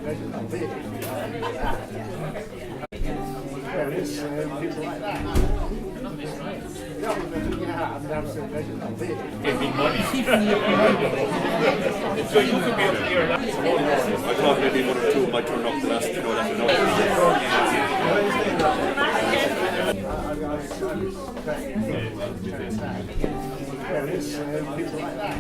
People like that. Give me money. So you could be able to hear that. I thought maybe one or two might turn up the last, you know, that's People like that.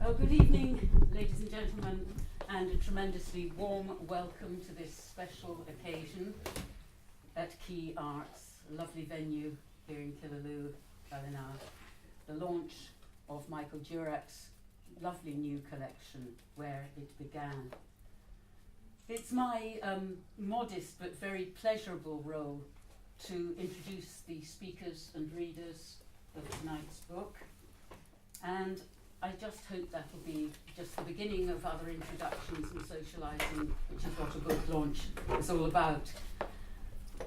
Oh, good evening, ladies and gentlemen, and a tremendously warm welcome to this special occasion at Quay Arts, a lovely venue here in Killaloe, Eleanor, the launch of Michael Durack's lovely new collection, Where It Began. It's my modest but very pleasurable role to introduce the speakers and readers of tonight's book, and I just hope that will be just the beginning of other introductions and socialising, which is what a book launch is all about.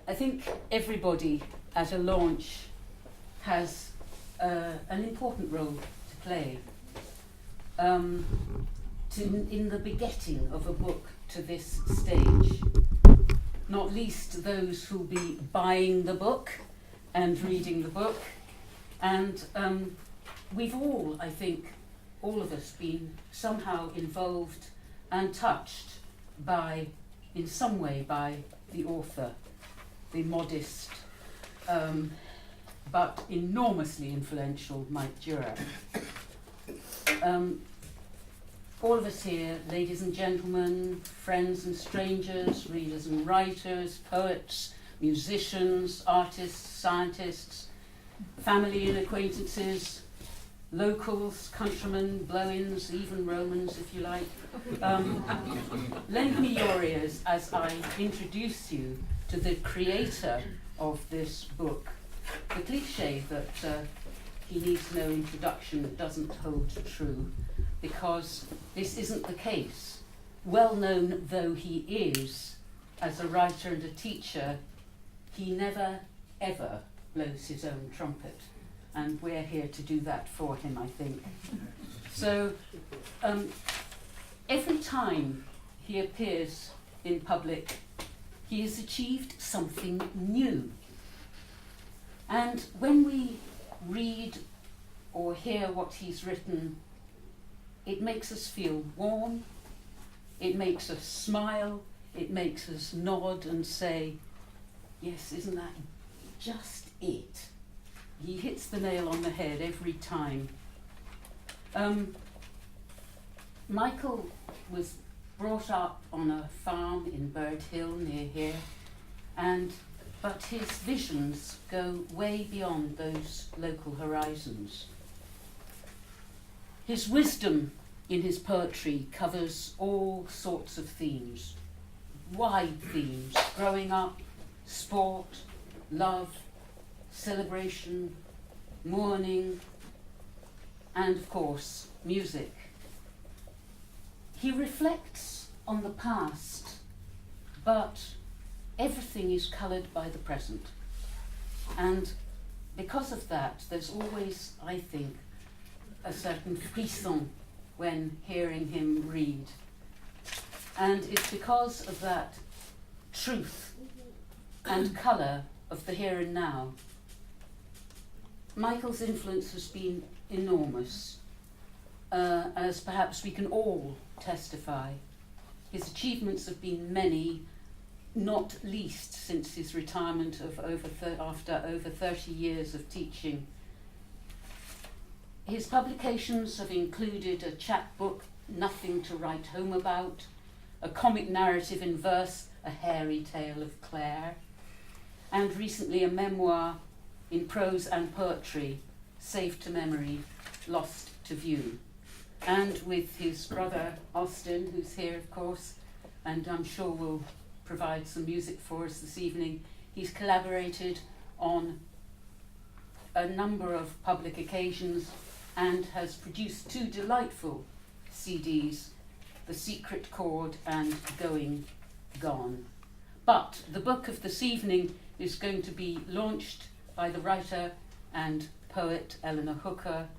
I think everybody at a launch has an important role to play in the begetting of a book to this stage, not least those who'll be buying the book and reading the book. And we've all, I think, all of us been somehow involved and touched by, in some way, by the author, the modest but enormously influential Mike Durack. All of us here, ladies and gentlemen, friends and strangers, readers and writers, poets, musicians, artists, scientists, family and acquaintances, locals, countrymen, blow-ins, even Romans if you like. Lend me your ears as I introduce you to the creator of this book. The cliche that he needs no introduction doesn't hold true, because this isn't the case. Well known though he is as a writer and a teacher, he never ever blows his own trumpet, and we're here to do that for him, I think. So every time he appears in public, he has achieved something new. And when we read or hear what he's written, it makes us feel warm, it makes us smile, it makes us nod and say, yes, isn't that just it? He hits the nail on the head every time. Michael was brought up on a farm in Bird Hill near here, but his visions go way beyond those local horizons. His wisdom in his poetry covers all sorts of themes, wide themes: growing up, sport, love, celebration, mourning, and of course, music. He reflects on the past, but everything is coloured by the present. And because of that, there's always, I think, a certain frisson when hearing him read. And it's because of that truth and colour of the here and now. Michael's influence has been enormous, as perhaps we can all testify. His achievements have been many, not least since his retirement of after over 30 years of teaching. His publications have included a chapbook, Nothing to Write Home About, a comic narrative in verse, A Hairy Tale of Claire, and recently a memoir in prose and poetry, Saved to Memory, Lost to View. And with his brother Austin, who's here of course, and I'm sure will provide some music for us this evening, he's collaborated on a number of public occasions and has produced two delightful CDs, The Secret Chord and Going Gone. But the book of this evening is going to be launched by the writer and poet Eleanor Hooker,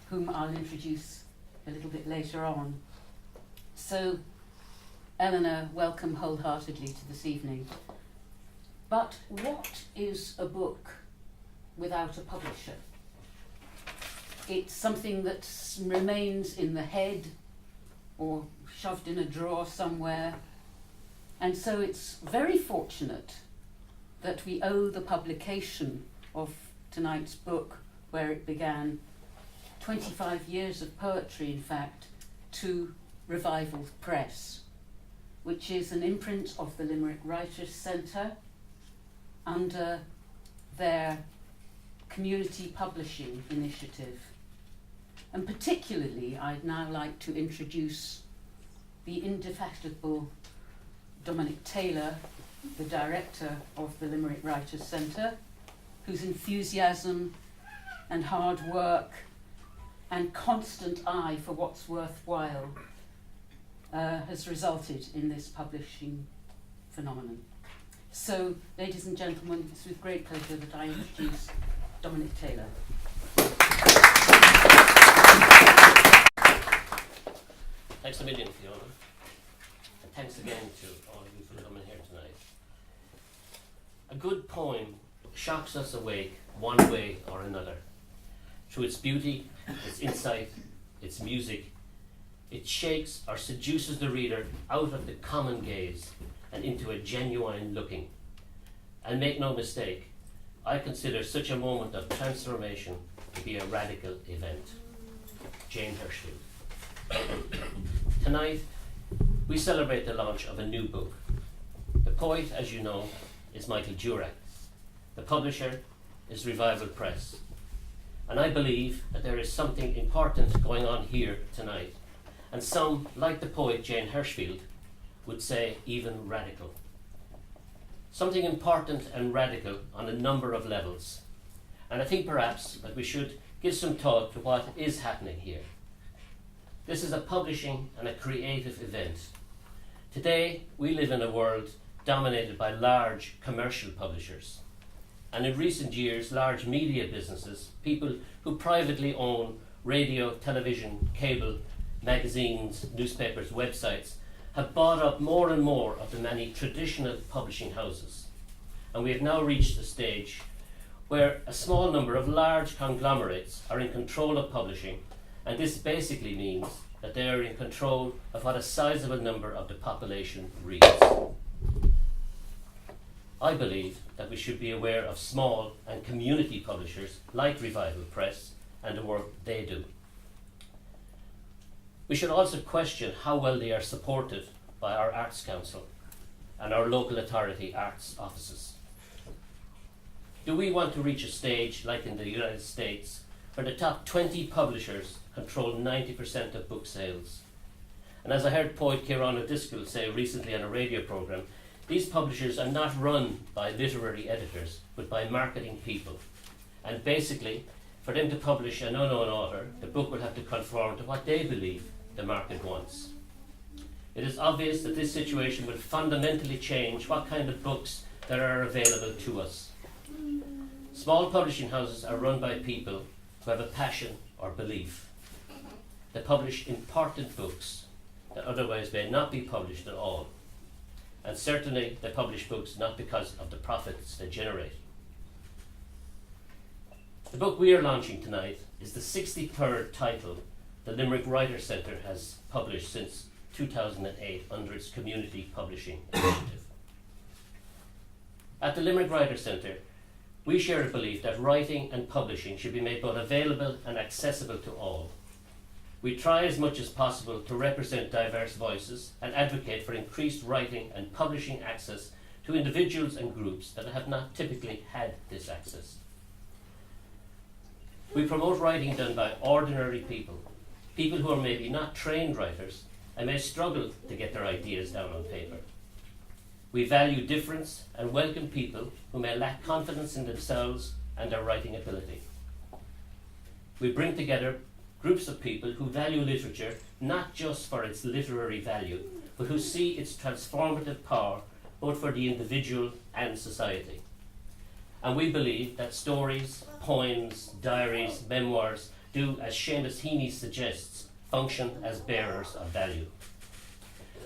whom I'll introduce a little bit later on. So Eleanor welcome wholeheartedly to this evening. But what is a book without a publisher? It's something that remains in the head or shoved in a drawer somewhere. And so it's very fortunate that we owe the publication of tonight's book, where it began, 25 years of poetry, in fact, to Revival Press, which is an imprint of the Limerick Writers Centre under their community publishing initiative. And particularly, I'd now like to introduce the indefatigable Dominic Taylor, the director of the Limerick Writers Centre, whose enthusiasm and hard work and constant eye for what's worthwhile has resulted in this publishing phenomenon. So, ladies and gentlemen, it's with great pleasure that I introduce Dominic Taylor. Thanks a million, Fiona. And thanks again to all of you for coming here tonight. A good poem shocks us awake one way or another. Through its beauty, its insight, its music, it shakes or seduces the reader out of the common gaze and into a genuine looking. And make no mistake, I consider such a moment of transformation to be a radical event. Jane Hirschfield. Tonight, we celebrate the launch of a new book. The poet, as you know, is Michael Durack. The publisher is Revival Press. And I believe that there is something important going on here tonight. And some, like the poet Jane Hirschfield, would say even radical. Something important and radical on a number of levels. And I think perhaps that we should give some thought to what is happening here. This is a publishing and a creative event. Today, we live in a world dominated by large commercial publishers. And in recent years, large media businesses, people who privately own radio, television, cable, magazines, newspapers, websites, have bought up more and more of the many traditional publishing houses. And we have now reached a stage where a small number of large conglomerates are in control of publishing, and this basically means that they are in control of what a sizable number of the population reads. I believe that we should be aware of small and community publishers like Revival Press and the work they do. We should also question how well they are supported by our Arts Council and our local authority arts offices. Do we want to reach a stage like in the United States where the top 20 publishers control 90% of book sales? And as I heard poet Kieran Driscoll say recently on a radio programme, these publishers are not run by literary editors, but by marketing people. And basically, for them to publish an unknown author, the book will have to conform to what they believe the market wants. It is obvious that this situation will fundamentally change what kind of books there are available to us. Small publishing houses are run by people who have a passion or belief. They publish important books that otherwise may not be published at all. And certainly they publish books not because of the profits they generate. The book we are launching tonight is the 63rd title the Limerick Writers Centre has published since 2008 under its community publishing initiative. At the Limerick Writers Centre, we share a belief that writing and publishing should be made both available and accessible to all. We try as much as possible to represent diverse voices and advocate for increased writing and publishing access to individuals and groups that have not typically had this access. We promote writing done by ordinary people, people who are maybe not trained writers and may struggle to get their ideas down on paper. We value difference and welcome people who may lack confidence in themselves and their writing ability. We bring together groups of people who value literature not just for its literary value, but who see its transformative power both for the individual and society. And we believe that stories, poems, diaries, memoirs do, as Seamus Heaney suggests, function as bearers of value.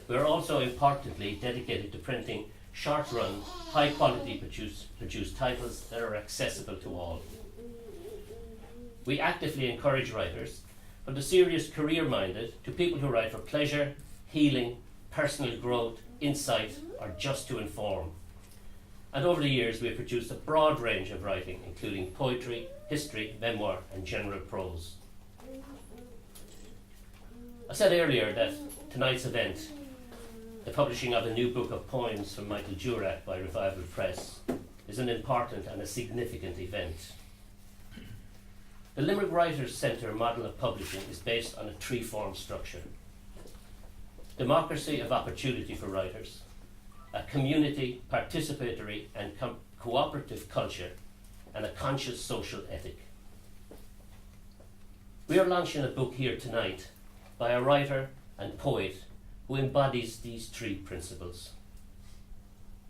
We are also importantly dedicated to printing short-run, high-quality produced titles that are accessible to all. We actively encourage writers, from the serious career-minded to people who write for pleasure, healing, personal growth, insight, or just to inform. And over the years we have produced a broad range of writing, including poetry, history, memoir, and general prose. I said earlier that tonight's event, the publishing of a new book of poems from Michael Durack by Revival Press, is an important and a significant event. The Limerick Writers Centre model of publishing is based on a three-form structure: democracy of opportunity for writers, a community, participatory and cooperative culture, and a conscious social ethic. We are launching a book here tonight by a writer and poet who embodies these three principles.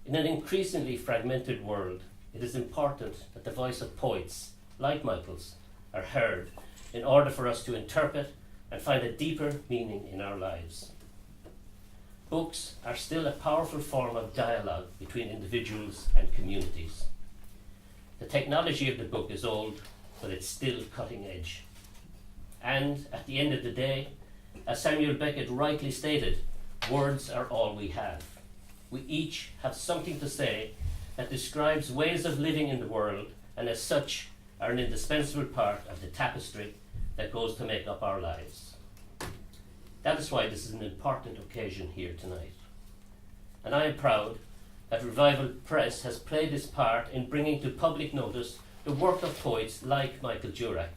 In an increasingly fragmented world, it is important that the voice of poets, like Michael's, are heard in order for us to interpret and find a deeper meaning in our lives. Books are still a powerful form of dialogue between individuals and communities. The technology of the book is old, but it's still cutting edge. And at the end of the day, as Samuel Beckett rightly stated, words are all we have. We each have something to say that describes ways of living in the world, and as such are an indispensable part of the tapestry that goes to make up our lives. That is why this is an important occasion here tonight. And I am proud that Revival Press has played its part in bringing to public notice the work of poets like Michael Durack.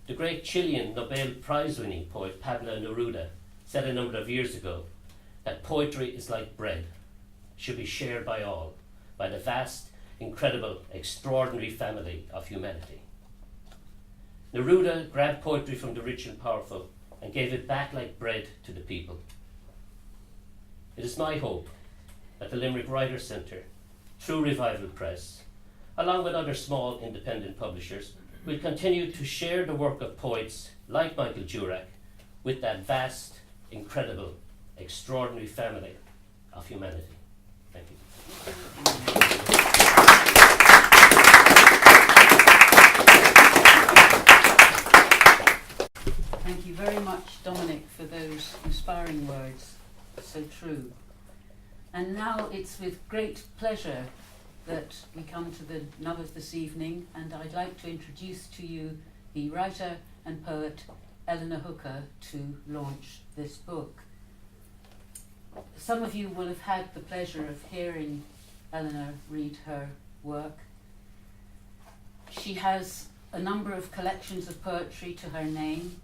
The great Chilean Nobel Prize-winning poet Pablo Neruda said a number of years ago that poetry is like bread, should be shared by all, by the vast, incredible, extraordinary family of humanity. Neruda grabbed poetry from the rich and powerful and gave it back like bread to the people. It is my hope that the Limerick Writers Centre, through Revival Press, along with other small independent publishers, will continue to share the work of poets like Michael Durack with that vast, incredible, extraordinary family of humanity. Thank you. Thank you very much, Dominic, for those inspiring words. So true. And now it's with great pleasure that we come to the nub of this evening, and I'd like to introduce to you the writer and poet Eleanor Hooker to launch this book. Some of you will have had the pleasure of hearing Eleanor read her work. She has a number of collections of poetry to her name,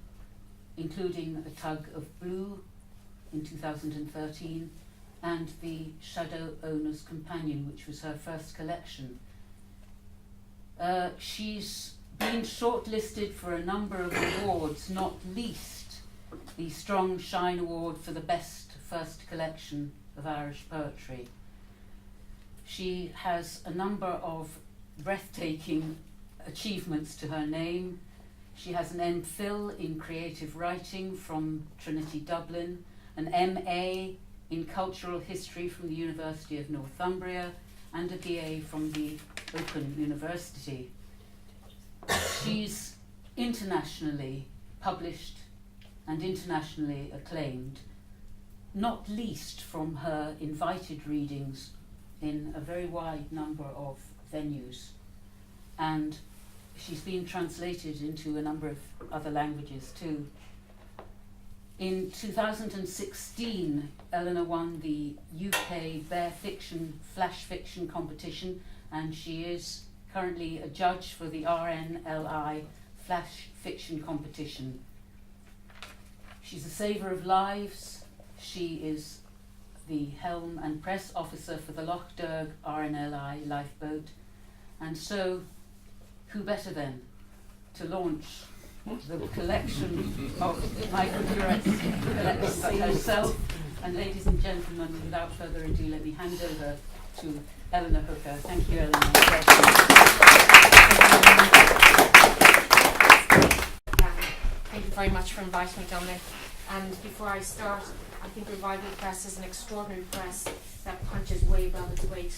including A Tug of Blue in 2013, and The Shadow Owner's Companion, which was her first collection. She's been shortlisted for a number of awards, not least the Strong Shine Award for the best first collection of Irish poetry. She has a number of breathtaking achievements to her name. She has an MPhil in creative writing from Trinity Dublin, an MA in cultural history from the University of Northumbria, and a BA from the Open University. She's internationally published and internationally acclaimed, not least from her invited readings in a very wide number of venues. And she's been translated into a number of other languages too. In 2016, Eleanor won the UK Bear Fiction Flash Fiction competition, and she is currently a judge for the RNLI Flash Fiction competition. She's a saver of lives. She is the helm and press officer for the Loch Derg RNLI lifeboat, and so who better then to launch the collection of Michael Durack's collection by herself. And ladies and gentlemen, without further ado, let me hand over to Eleanor Hooker. Thank you, Eleanor. Thank you very much for inviting me, Dominic. And before I start, I think Revival Press is an extraordinary press that punches way above its weight.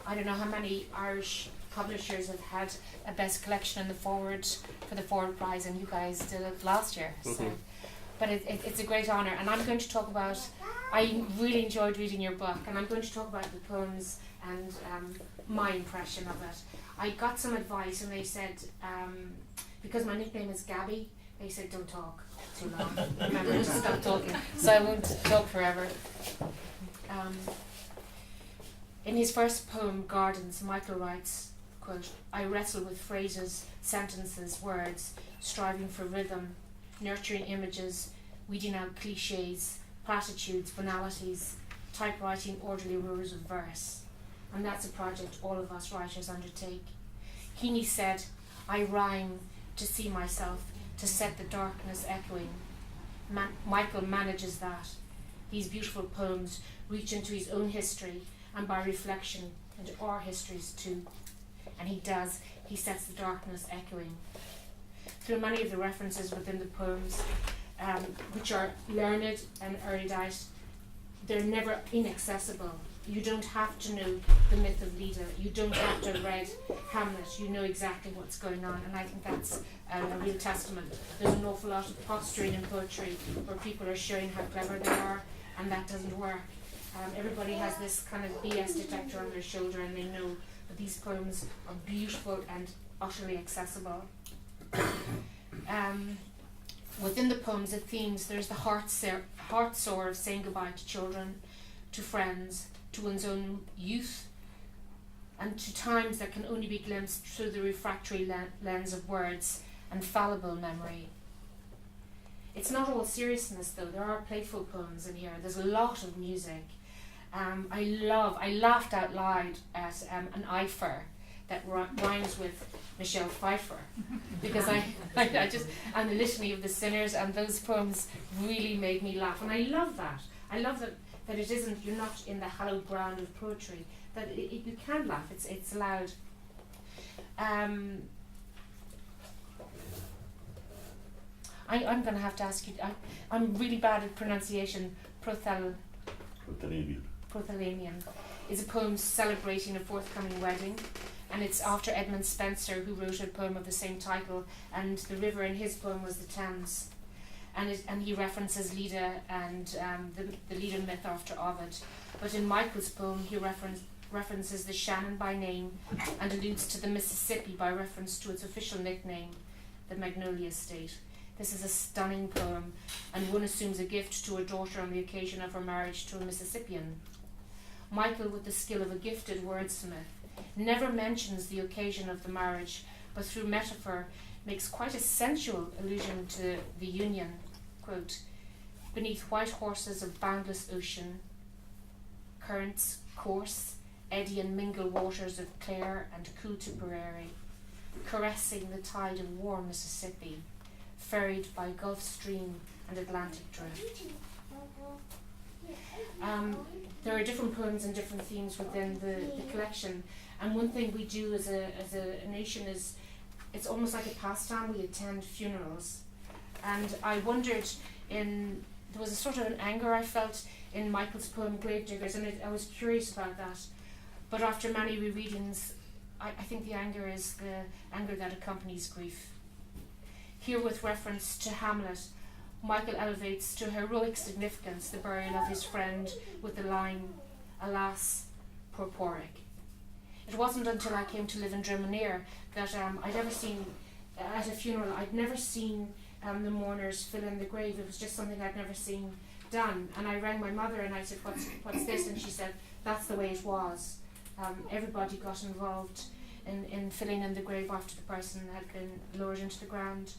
I don't know how many Irish publishers have had a best collection in the forward for the Forward Prize, and you guys did it last year. So, but it's a great honour, and I'm going to talk about. I really enjoyed reading your book, and I'm going to talk about the poems and my impression of it. I got some advice, and they said because my nickname is Gabby, they said don't talk too long. Remember, just stop talking. So I won't talk forever. In his first poem, Gardens, Michael writes, quote, "I wrestle with phrases, sentences, words, striving for rhythm, nurturing images, weeding out cliches, platitudes, banalities, typewriting orderly rows of verse." And that's a project all of us writers undertake. Heaney said, "I rhyme to see myself, to set the darkness echoing." Michael manages that. These beautiful poems reach into his own history, and by reflection into our histories too. And he does, he sets the darkness echoing. Through many of the references within the poems, which are learned and erudite, they're never inaccessible. You don't have to know the myth of Leda. You don't have to have read Hamlet. You know exactly what's going on, and I think that's a real testament. There's an awful lot of posturing in poetry where people are showing how clever they are, and that doesn't work. Everybody has this kind of BS detector on their shoulder, and they know that these poems are beautiful and utterly accessible. Within the poems, the themes, there's the heart sore of saying goodbye to children, to friends, to one's own youth, and to times that can only be glimpsed through the refractory lens of words and fallible memory. It's not all seriousness though, there are playful poems in here, there's a lot of music. I laughed out loud at an Eifer that rhymes with Michelle Pfeiffer, because I just, and the Litany of the Sinners, and those poems really made me laugh, and I love that. I love that it isn't, you're not in the hallowed ground of poetry, that you can laugh, it's loud. I'm going to have to ask you, I'm really bad at pronunciation. Prothalamian is a poem celebrating a forthcoming wedding, and it's after Edmund Spenser, who wrote a poem of the same title, and the river in his poem was the Thames. And he references Leda and the Leda myth after Ovid. But in Michael's poem, he references the Shannon by name and alludes to the Mississippi by reference to its official nickname, the Magnolia State. This is a stunning poem, and one assumes a gift to a daughter on the occasion of her marriage to a Mississippian. Michael, with the skill of a gifted wordsmith, never mentions the occasion of the marriage, but through metaphor makes quite a sensual allusion to the union. Quote, "Beneath white horses of boundless ocean, currents course, eddy and mingle waters of clear and cool Tipperary, caressing the tide of warm Mississippi, ferried by Gulf Stream and Atlantic drift." There are different poems and different themes within the collection, and one thing we do as a nation is, it's almost like a pastime, we attend funerals. And I wondered, there was a sort of an anger I felt in Michael's poem Gravediggers, and I was curious about that. But after many rereadings, I think the anger is the anger that accompanies grief. Here, with reference to Hamlet, Michael elevates to heroic significance the burial of his friend with the line, "Alas, poor Porrick." It wasn't until I came to live in Dromineer that I'd ever seen, at a funeral, I'd never seen the mourners fill in the grave. It was just something I'd never seen done. And I rang my mother and I said, what's this? And she said, that's the way it was. Everybody got involved in filling in the grave after the person had been lowered into the ground.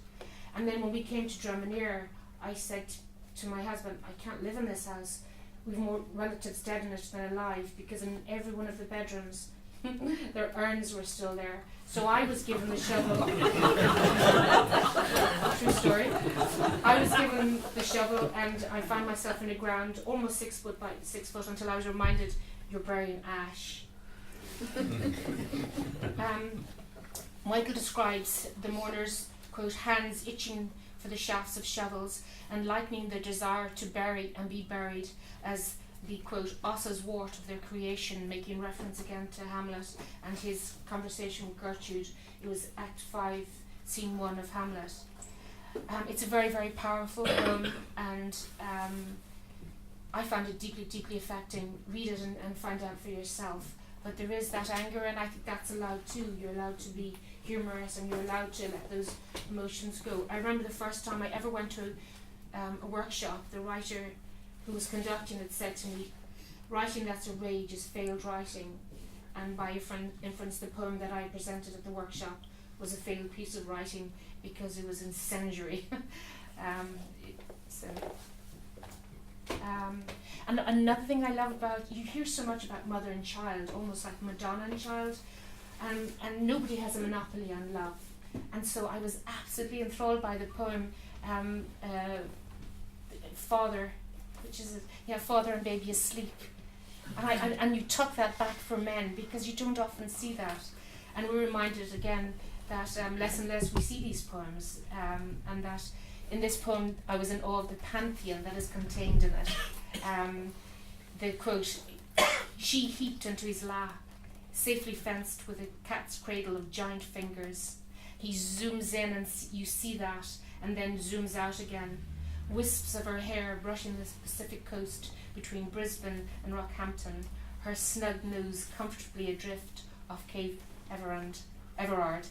And then when we came to Dromineer, I said to my husband, I can't live in this house. We've more relatives dead in it than alive, because in every one of the bedrooms their urns were still there. So I was given the shovel. True story. I was given the shovel and I found myself in the ground almost 6 foot by 6 foot until I was reminded, you're burying ash. Michael describes the mourners, quote, hands itching for the shafts of shovels, and likening their desire to bury and be buried as the, quote, osse's wart of their creation, making reference again to Hamlet and his conversation with Gertrude. It was Act 5, Scene 1 of Hamlet. It's a very, very powerful poem, and I found it deeply, deeply affecting. Read it and find out for yourself. But there is that anger, and I think that's allowed too. You're allowed to be humorous, and you're allowed to let those emotions go. I remember the first time I ever went to a workshop, the writer who was conducting it said to me, "Writing that's a rage is failed writing." And by inference, the poem that I presented at the workshop was a failed piece of writing because it was incendiary. And another thing I love about, you hear so much about mother and child, almost like Madonna and child, and nobody has a monopoly on love. And so I was absolutely enthralled by the poem Father, which is Father and Baby Asleep. And you took that back for men, because you don't often see that. And we're reminded again that less and less we see these poems, and that in this poem I was in awe of the pantheon that is contained in it. The quote, "She heaped into his lap, safely fenced with a cat's cradle of giant fingers." He zooms in and you see that, and then zooms out again. Wisps of her hair brushing the Pacific coast between Brisbane and Rockhampton, her snug nose comfortably adrift off Cape Everard.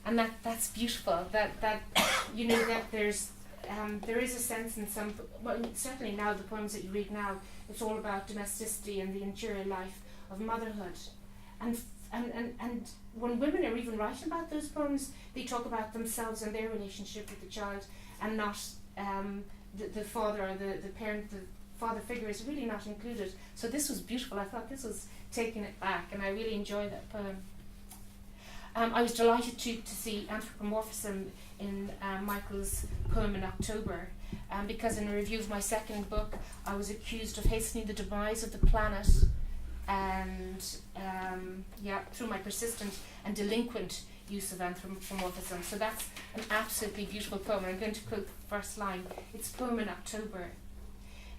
And that's beautiful. That you know that there is a sense in some, well, certainly now the poems that you read now, it's all about domesticity and the interior life of motherhood. And when women are even writing about those poems, they talk about themselves and their relationship with the child, and not the father or the parent. The father figure is really not included. So this was beautiful. I thought this was taking it back, and I really enjoyed that poem. I was delighted to see anthropomorphism in Michael's poem in October, because in a review of my second book, I was accused of hastening the demise of the planet, and through my persistent and delinquent use of anthropomorphism. So that's an absolutely beautiful poem. I'm going to quote the first line. It's a poem in October.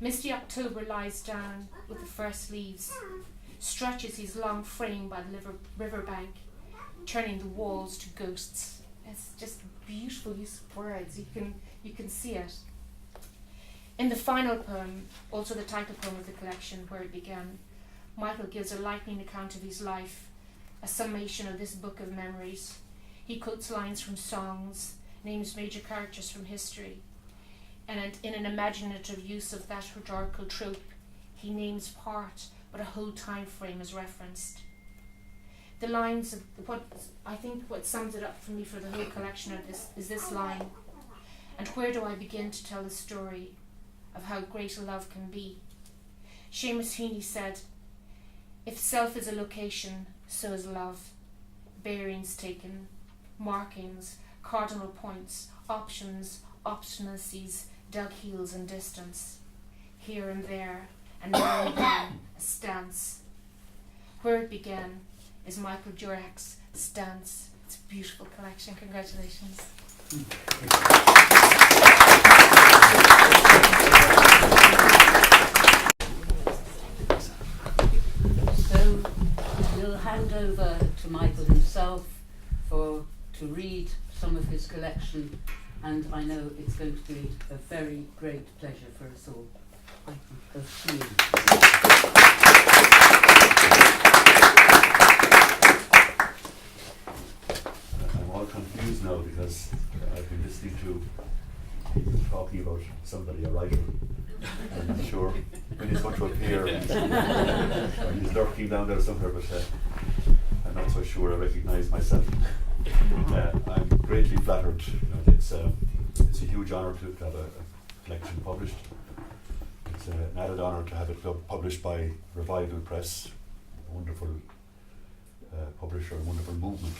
"Misty October lies down with the first leaves, stretches his long frame by the riverbank, turning the walls to ghosts." It's just beautiful use of words. You can see it. In the final poem, also the title poem of the collection, Where It Began, Michael gives a lightning account of his life, a summation of this book of memories. He quotes lines from songs, names major characters from history, and in an imaginative use of that rhetorical trope, he names part, but a whole time frame is referenced. The lines of what sums it up for me for the whole collection of this is this line: "And where do I begin to tell the story of how great a love can be?" Seamus Heaney said, "If self is a location, so is love. Bearings taken, markings, cardinal points, options, obstinacies, dug heels and distance. Here and there, and now and then, a stance. Where It Began is Michael Durack's Stance." It's a beautiful collection. Congratulations. So we'll hand over to Michael himself to read some of his collection, and I know it's going to be a very great pleasure for us all. Michael, over to you. I'm all confused now because I've been listening to people talking about somebody, a writer, and I'm sure when he's going to appear, or he's lurking down there somewhere, but I'm not so sure I recognise myself. I'm greatly flattered. It's a huge honour to have a collection published. It's an added honour to have it published by Revival Press, a wonderful publisher, a wonderful movement.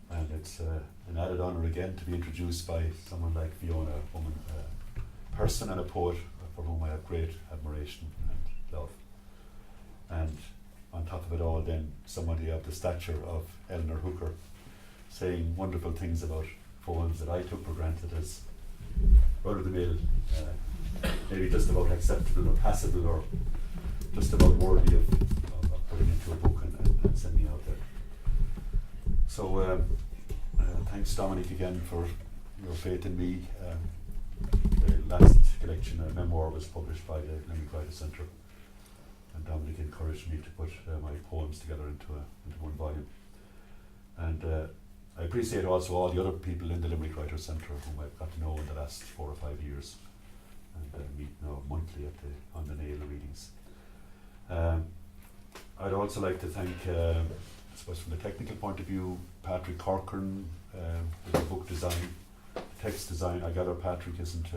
And it's an added honour again to be introduced by someone like Fiona, a woman, a person and a poet for whom I have great admiration and love. And on top of it all then, somebody of the stature of Eleanor Hooker, saying wonderful things about poems that I took for granted as run-of-the-mill, maybe just about acceptable or passable or just about worthy of putting into a book and sending out there. So thanks Dominic again for your faith in me. The last collection, a memoir, was published by the Limerick Writers Centre, and Dominic encouraged me to put my poems together into one volume. And I appreciate also all the other people in the Limerick Writers Centre whom I've got to know in the last 4 or 5 years, and meet now monthly at the On the Nail readings. I'd also like to thank, I suppose from the technical point of view, Patrick Corcoran with the book design, text design. I gather Patrick isn't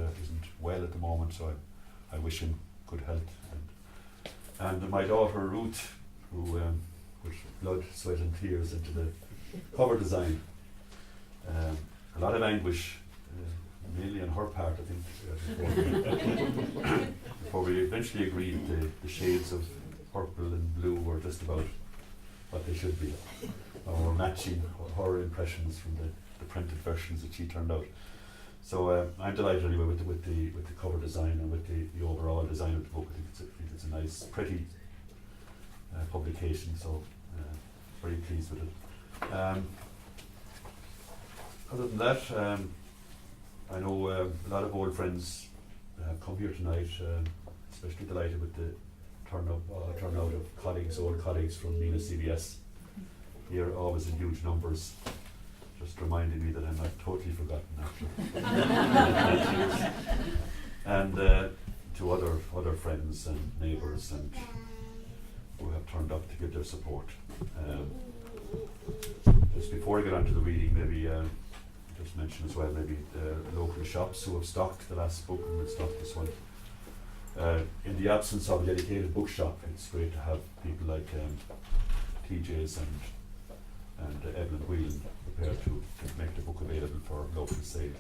well at the moment, so I wish him good health. And my daughter Ruth, who put blood, sweat and tears into the cover design. A lot of anguish, mainly on her part, I think, before we eventually agreed the shades of purple and blue were just about what they should be, or matching her impressions from the printed versions that she turned out. So I'm delighted anyway with the cover design and with the overall design of the book. I think it's a nice, pretty publication. So very pleased with it. Other than that, I know a lot of old friends have come here tonight. Especially delighted with the turnout of colleagues, old colleagues from Nina CBS. Here, always in huge numbers. Just reminding me that I'm not totally forgotten after. And to other friends and neighbours and who have turned up to give their support. Just before I get on to the reading, maybe just mention as well maybe the local shops who have stocked the last book and will stock this one. In the absence of a dedicated bookshop, it's great to have people like TJ's and Evelyn Whelan prepared to make the book available for local sale,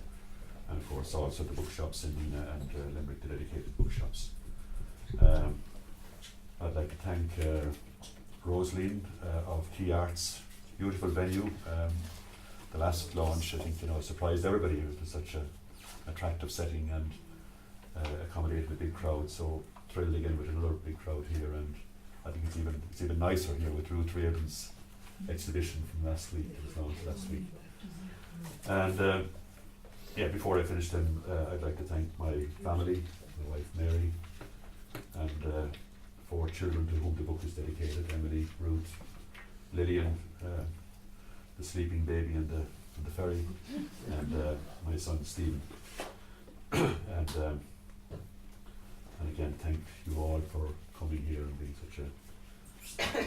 and of course also the bookshops in Nina and Limerick, the dedicated bookshops. I'd like to thank Rosaline of Quay Arts, beautiful venue. The last launch, I think, surprised everybody. It was such an attractive setting and accommodated a big crowd. So thrilled again with another big crowd here, and I think it's even nicer here with Ruth Raven's exhibition from last week. It was launched last week. And before I finish then, I'd like to thank my family, my wife Mary, and 4 children to whom the book is dedicated: Emily, Ruth, Lillian, the sleeping baby and the ferry, and my son Stephen. And again, thank you all for coming here and being such a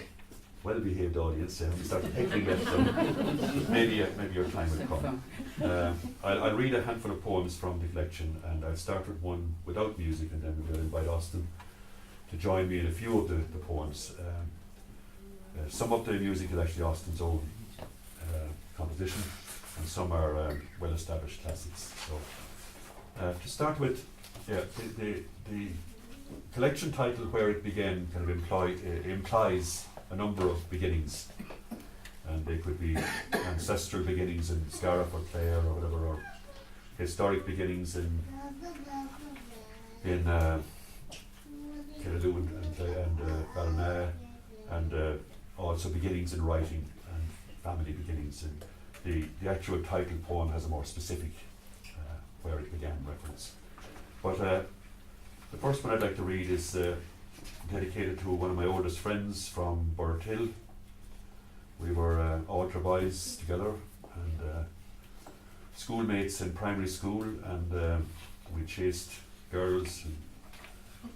well-behaved audience. When we started heckling at them, maybe your time will come. I'll read a handful of poems from the collection, and I'll start with one without music, and then we'll invite Austin to join me in a few of the poems. Some of the music is actually Austin's own composition, and some are well-established classics. So to start with, the collection title, Where It Began, kind of implies a number of beginnings, and they could be ancestral beginnings in Scariff or Clare or whatever, or historic beginnings in Killaloe and Ballina, and also beginnings in writing and family beginnings. And the actual title poem has a more specific Where It Began reference. But the first one I'd like to read is dedicated to one of my oldest friends from Burthill. We were altar boys together and schoolmates in primary school, and we chased girls and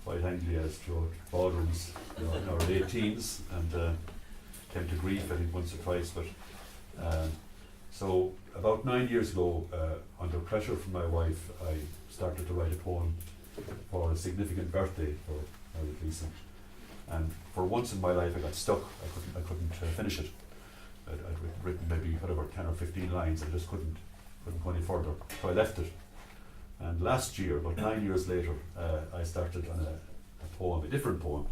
White Anglias throughout ballrooms in our late teens, and came to grief I think once or twice. But so about 9 years ago, under pressure from my wife, I started to write a poem for a significant birthday for Mary Gleason. And for once in my life I got stuck. I couldn't finish it. I'd written maybe 10 or 15 lines. I just couldn't go any further. So I left it. And last year, about 9 years later, I started on a poem, a different poem.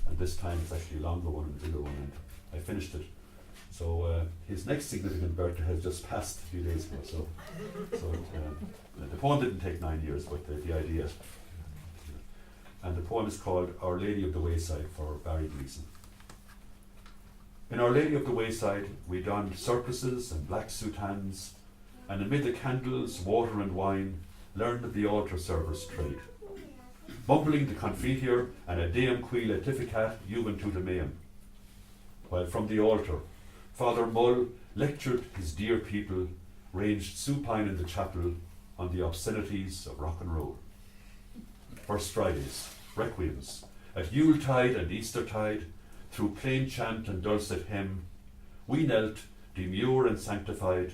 And this time it's actually a longer one and a bigger one. And I finished it So his next significant birthday has just passed a few days ago. The poem didn't take 9 years, but the idea. And the poem is called Our Lady of the Wayside for Barry Gleason. In Our Lady of the Wayside, we donned surplices and black soutans, and amid the candles, water and wine, learned the altar server's trade, mumbling the Confiteor and a Deum qui latificat juventutem meum, while from the altar, Father Mull lectured his dear people, ranged supine in the chapel on the obscenities of rock and roll. First Fridays, requiems, at Yuletide and Eastertide, through plain chant and dulcet hymn, we knelt, demure and sanctified,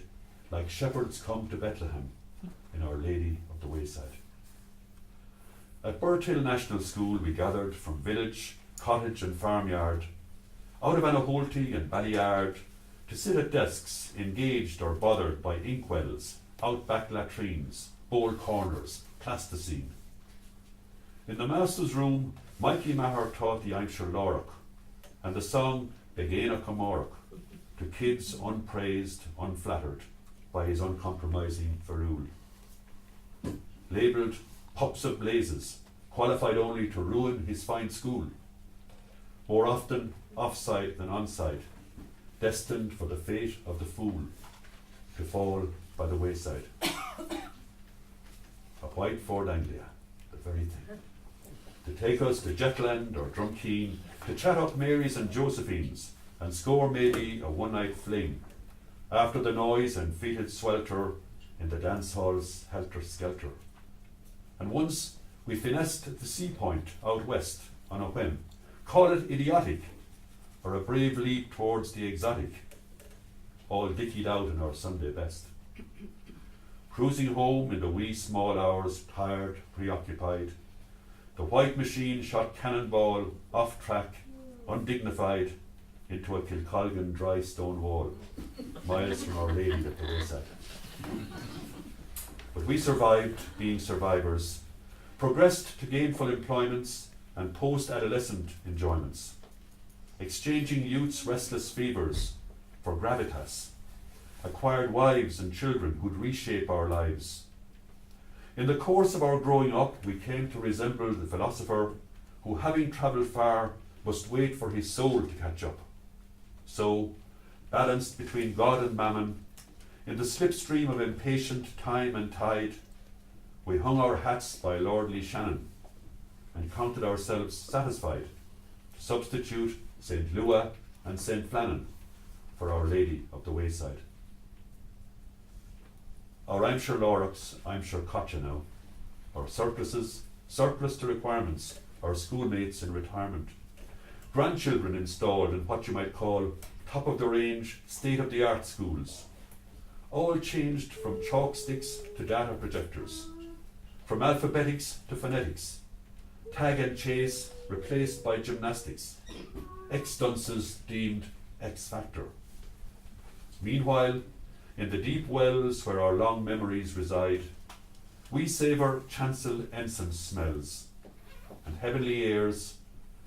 like shepherds come to Bethlehem, in Our Lady of the Wayside. At Burthill National School we gathered from village, cottage and farmyard, out of Anaholty and Ballyard, to sit at desks engaged or bothered by inkwells, outback latrines, bowl corners, plasticine. In the master's room, Mikey Maher taught the Aimshire Lorach, and the song Begéna Comorach, to kids unpraised, unflattered by his uncompromising ferule. Labelled pups of blazes, qualified only to ruin his fine school, more often offside than onside, destined for the fate of the fool, to fall by the wayside. A white Ford Anglia, the very thing, to take us to Echlin or Drumkeen, to chat up Marys and Josephines, and score maybe a one-night fling, after the noise and fetid swelter in the dance hall's helter-skelter. And once we finessed the sea point out west on a whim, call it idiotic, or a brave leap towards the exotic, all dickied out in our Sunday best. Cruising home in the wee small hours, tired, preoccupied, the white machine shot cannonball off track, undignified, into a Kilcolgan dry stone wall, miles from Our Lady of the Wayside. But we survived, being survivors, progressed to gainful employments and post-adolescent enjoyments, exchanging youth's restless fevers for gravitas, acquired wives and children who'd reshape our lives. In the course of our growing up, we came to resemble the philosopher who, having travelled far, must wait for his soul to catch up. So, balanced between God and mammon, in the slipstream of impatient time and tide, we hung our hats by lordly Shannon and counted ourselves satisfied to substitute St. Lua and St. Flannan for Our Lady of the Wayside. Our Aimshire Lorachs, Aimshire Cotcha now, our surpluses, surplus to requirements, our schoolmates in retirement, grandchildren installed in what you might call top-of-the-range, state-of-the-art schools, all changed from chalk sticks to data projectors, from alphabetics to phonetics, tag and chase replaced by gymnastics, X-dunces deemed X-factor. Meanwhile, in the deep wells where our long memories reside, we savour chancel ensign smells and heavenly airs,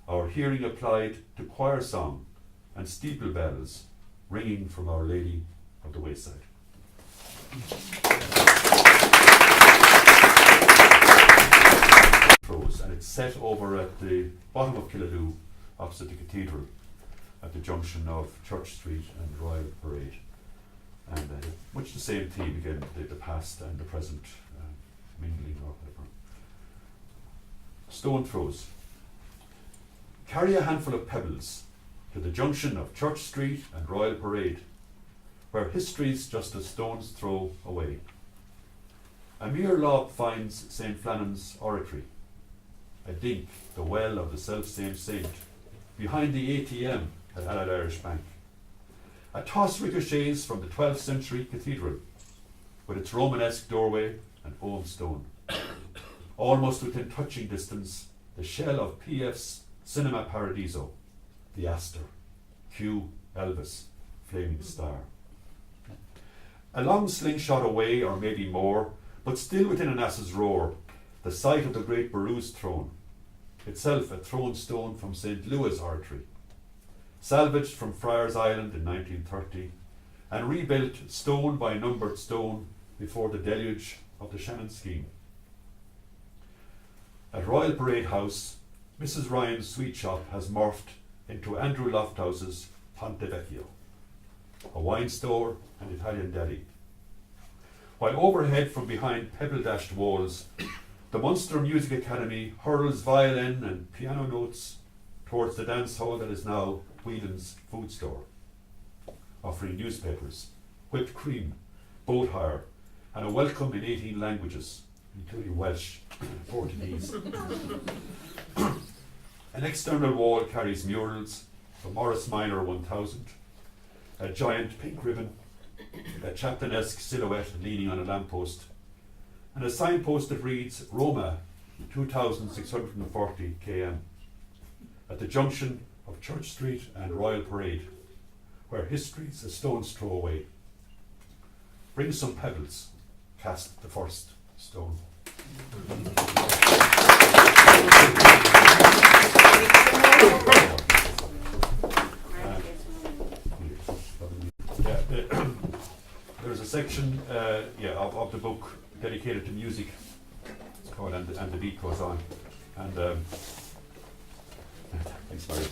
our hearing applied to choir song and steeple bells ringing from Our Lady of the Wayside. And it's set over at the bottom of Killaloe, opposite the cathedral, at the junction of Church Street and Royal Parade. And much the same theme again, the past and the present mingling or whatever. Stone throws. Carry a handful of pebbles to the junction of Church Street and Royal Parade, where history's just a stone's throw away. A mere lob finds St. Flannan's oratory, a dink, the well of the self-same saint, behind the ATM at Allied Irish Bank. A toss ricochets from the 12th century cathedral, with its Romanesque doorway and old stone. Almost within touching distance, the shell of PF's Cinema Paradiso, the Astor, Q, Elvis, Flaming Star. A long slingshot away, or maybe more, but still within an ass's roar, the site of the great Barrow's throne, itself a throne stone from St. Louis oratory. salvaged from Friars Island in 1930 and rebuilt stone by numbered stone before the deluge of the Shannon scheme. At Royal Parade House, Mrs. Ryan's sweet shop has morphed into Andrew Lofthouse's Ponte Vecchio, a wine store and Italian deli. While overhead from behind pebble-dashed walls, the Munster Music Academy hurls violin and piano notes towards the dance hall that is now Whelan's food store, offering newspapers, whipped cream, boat hire, and a welcome in 18 languages, including Welsh and Portuguese. An external wall carries murals, the Morris Minor 1000, a giant pink ribbon, a Chaplin-esque silhouette leaning on a lamppost, and a signpost that reads Roma 2640 km at the junction of Church Street and Royal Parade, where history's a stone's throw away. Bring some pebbles, cast the first stone. There's a section of the book dedicated to music. It's called And the Beat Goes On. And thanks, Mary.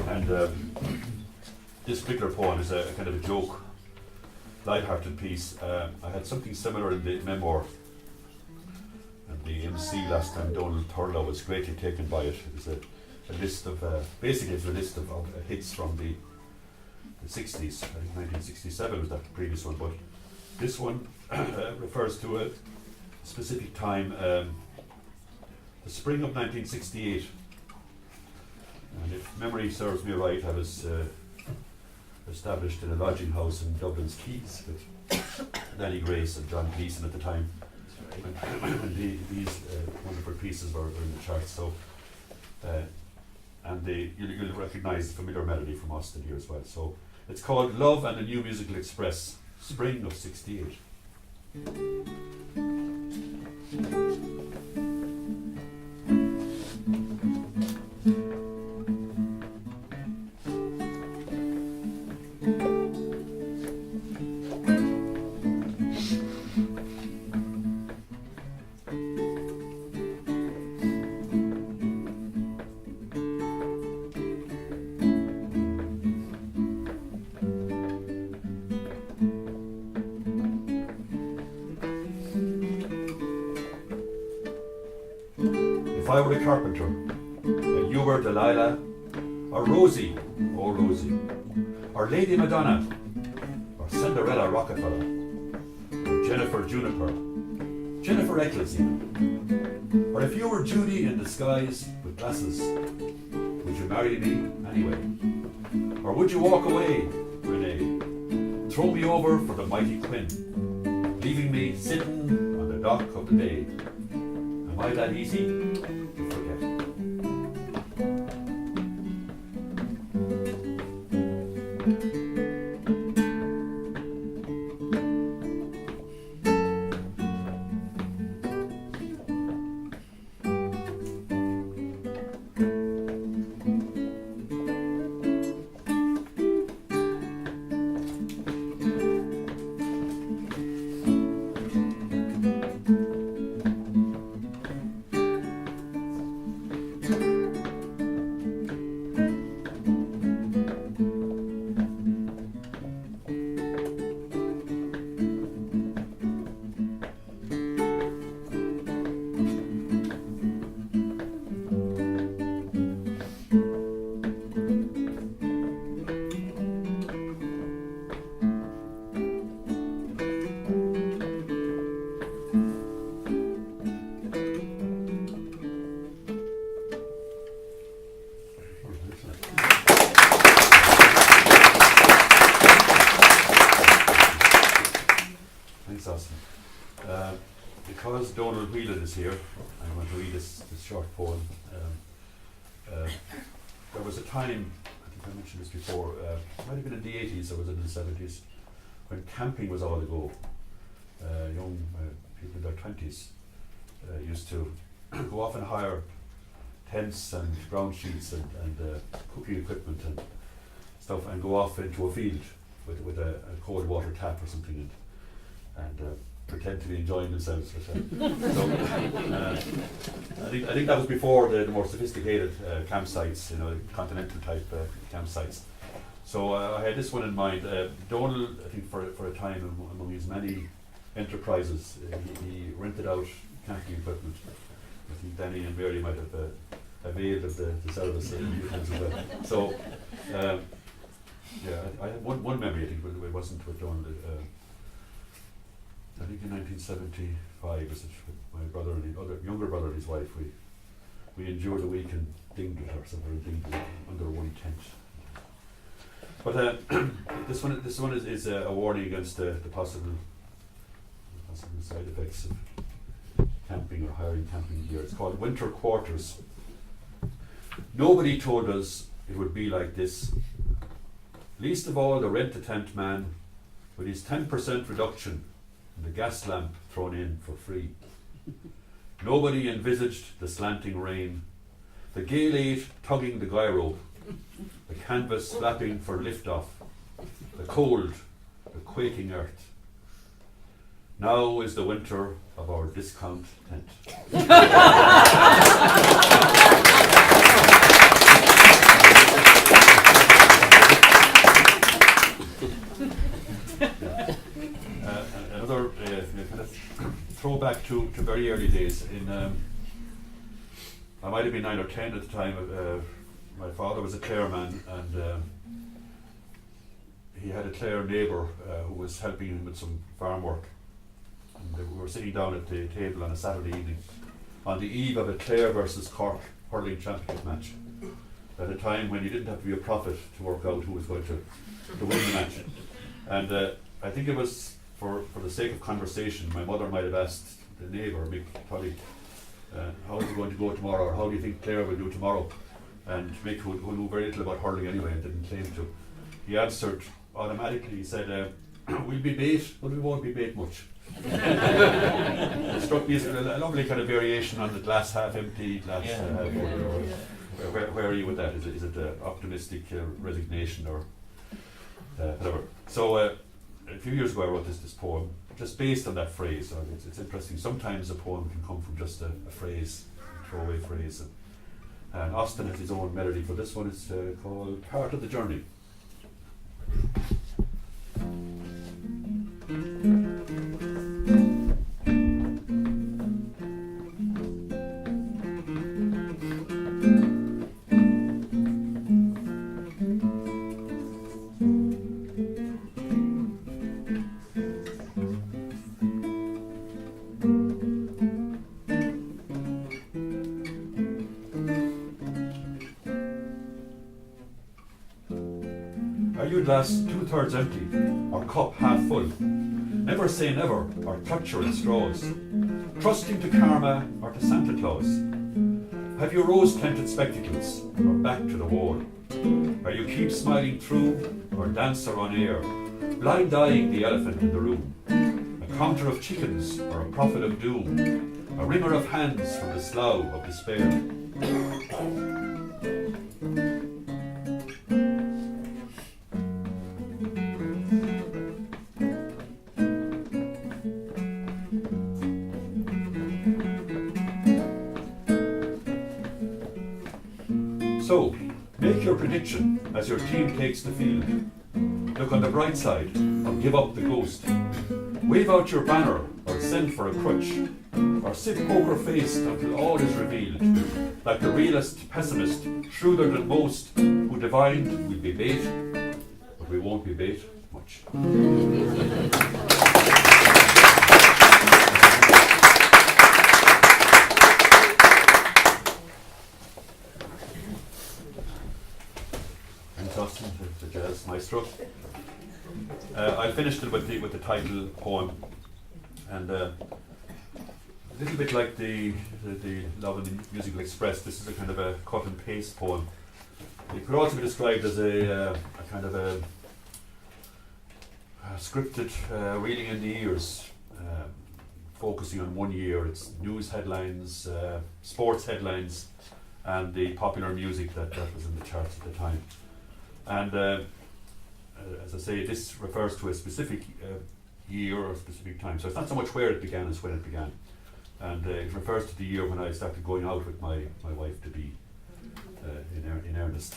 And this particular poem is a kind of a joke, light-hearted piece. I had something similar in the memoir. And the MC last time, Donald Thurlow, was greatly taken by it. It was a list of, basically it's a list of hits from the 60s. I think 1967 was that previous one, but this one refers to a specific time, the spring of 1968. And if memory serves me right, I was established in a lodging house in Dublin's Quays with Danny Grace and John Gleeson at the time. And these wonderful pieces were in the charts. So, and you'll recognise the familiar melody from Austin here as well. So it's called Love and the New Musical Express, Spring of '68. If I were a carpenter, and you were Delilah, or Rosie, oh Rosie, or Lady Madonna, or Cinderella Rockefeller, or Jennifer Juniper, Jennifer Echlin, or if you were Judy in disguise with glasses, would you marry me anyway? Or would you walk away, Renee, throw me over for the mighty Quinn, leaving me sitting on the dock of the bay? Am I that easy to forget? Because Donald Whelan is here, I want to read this short poem. There was a time, I think I mentioned this before, it might have been in the 80s or was it in the 70s, when camping was all the go. young people in their 20s used to go off and hire tents and ground sheets and cooking equipment and stuff, and go off into a field with a cold water tap or something, and pretend to be enjoying themselves. So I think that was before the more sophisticated campsites, continental type campsites. So I had this one in mind. Donal, I think for a time among his many enterprises, he rented out camping equipment. I think Danny and Mary might have availed of the service a few times as well. So I had one memory. I think it wasn't with Donal. I think in 1975, was it with my brother and the other younger brother and his wife, we endured a week in Dingle or somewhere in Dingle under one tent. But this one is a warning against the possible side effects of camping or hiring camping gear. It's called Winter Quarters. Nobody told us it would be like this. Least of all the rent-a-tent man with his 10% reduction and the gas lamp thrown in for free. Nobody envisaged the slanting rain, the gale 8 tugging the guy rope, the canvas flapping for lift-off, the cold, the quaking earth. Now is the winter of our discount tent. Another kind of throwback to very early days. I might have been 9 or 10 at the time. My father was a Clare man, and he had a Clare neighbour who was helping him with some farm work. And we were sitting down at the table on a Saturday evening on the eve of a Clare versus Cork hurling championship match, at a time when you didn't have to be a prophet to work out who was going to win the match. And I think it was for the sake of conversation, my mother might have asked the neighbour, Mick Tully, how is it going to go tomorrow, or how do you think Clare will do tomorrow? And Mick, who knew very little about hurling anyway and didn't claim to, he answered automatically. He said, we'll be bait, but we won't be bait much. It struck me as a lovely kind of variation on the glass half empty, glass half full. Where are you with that? Is it optimistic resignation or whatever? So a few years ago I wrote this poem just based on that phrase. It's interesting. Sometimes a poem can come from just a phrase, throwaway phrase. And Austin has his own melody for this one. It's called Part of the Journey. Glass 2/3 empty, or cup half full. Never say never, or clutcher at straws. Trusting to karma or to Santa Claus. Have you rose-tinted spectacles, or back to the wall? Are you keep smiling through, or dancer on air? Blind-eyeing the elephant in the room. A counter of chickens, or a prophet of doom. A wringer of hands from the slough of despair. So, make your prediction as your team takes the field. Look on the bright side, or give up the ghost. Wave out your banner, or send for a crutch. Or sit poker-faced until all is revealed. Like the realist pessimist, shrewder than most, who divined we'll be bait, but we won't be bait much. Austin, the jazz maestro. I finished it with the title poem, and a little bit like the Love and the Musical Express. This is a kind of a cut and paste poem. It could also be described as a kind of a scripted reading in the ears focusing on one year. It's news headlines, sports headlines, and the popular music that was in the charts at the time. And as I say, this refers to a specific year or a specific time. So it's not so much where it began as when it began. And it refers to the year when I started going out with my wife to be in earnest.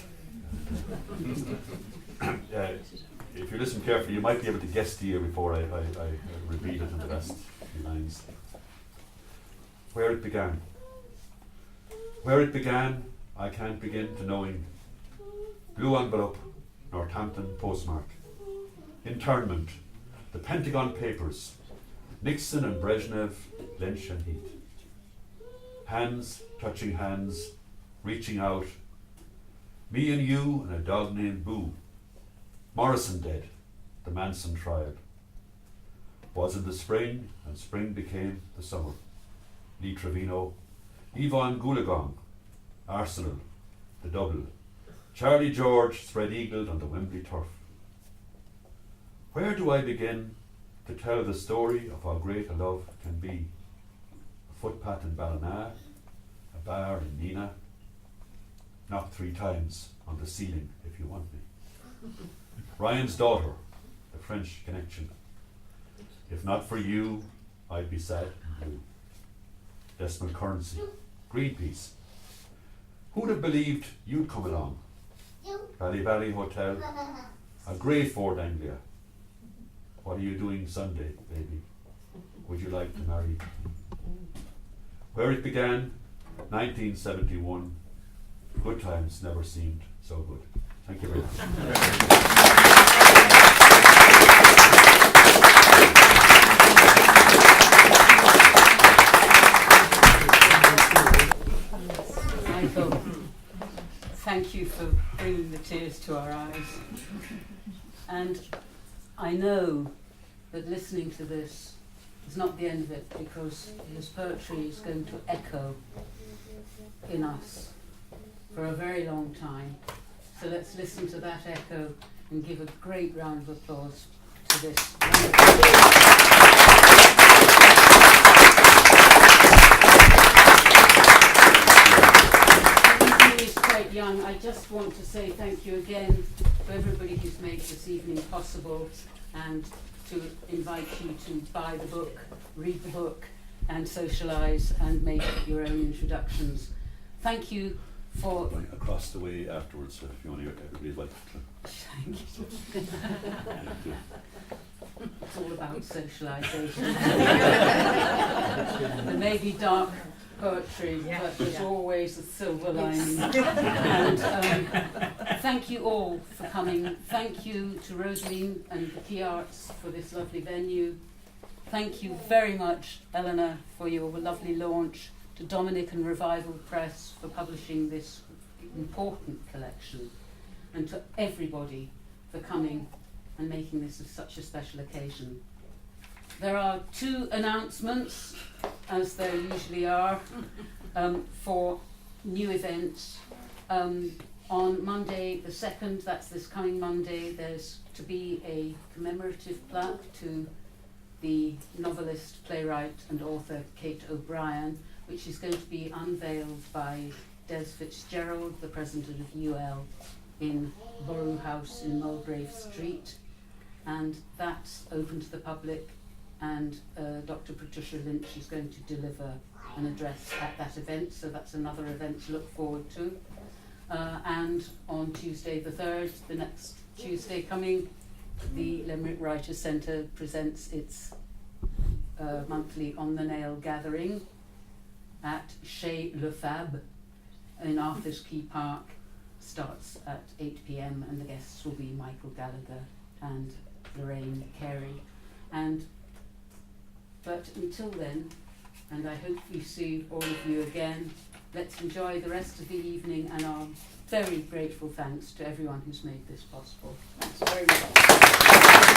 If you listen carefully, you might be able to guess the year before I repeat it in the last few lines. Where it began. Where it began, I can't begin to knowing. Blue envelope, Northampton postmark. Internment, the Pentagon Papers, Nixon and Brezhnev, Lynch and Heath. Hands touching hands, reaching out. Me and you and a dog named Boo. Morrison dead, the Manson trial. Was in the spring, and spring became the summer. Lee Trevino, Yvonne Goolagong, Arsenal, the double. Charlie George spread-eagled on the Wembley turf. Where do I begin to tell the story of how great a love can be? A footpath in Ballina, a bar in Nina. Knock 3 times on the ceiling if you want me. Ryan's daughter, the French connection. If not for you, I'd be sad and blue. Decimal currency, Greenpeace. Who'd have believed you'd come along? Valley Hotel, a grey Ford Anglia. What are you doing Sunday, baby? Would you like to marry me? Where it began, 1971. Good times never seemed so good. Thank you very much. Michael, thank you for bringing the tears to our eyes. And I know that listening to this is not the end of it, because his poetry is going to echo in us for a very long time. So let's listen to that echo and give a great round of applause to this. He's quite young. I just want to say thank you again to everybody who's made this evening possible, and to invite you to buy the book, read the book, and socialise and make your own introductions. Thank you for... Going across the way afterwards, Fiona, everybody's welcome. Thank you. It's all about socialisation. There may be dark poetry, but there's always a silver lining. And thank you all for coming. Thank you to Rosaline and the Quay Arts for this lovely venue. Thank you very much, Eleanor, for your lovely launch. To Dominic and Revival Press for publishing this important collection, and to everybody for coming and making this such a special occasion. There are 2 announcements, as there usually are, for new events. On Monday the 2nd, that's this coming Monday, there's to be a commemorative plaque to the novelist, playwright and author Kate O'Brien, which is going to be unveiled by Des Fitzgerald, the president of UL, in Borough House in Mulgrave Street. And that's open to the public, and Dr. Patricia Lynch is going to deliver an address at that event, so that's another event to look forward to. And on Tuesday the 3rd, the next Tuesday coming, the Limerick Writers Centre presents its monthly On the Nail gathering at Chez Le Fab in Arthur's Quay Park. Starts at 8 p.m. and the guests will be Michael Gallagher and Lorraine Carey. But until then, and I hope we see all of you again, let's enjoy the rest of the evening, and our very grateful thanks to everyone who's made this possible. Thanks very much.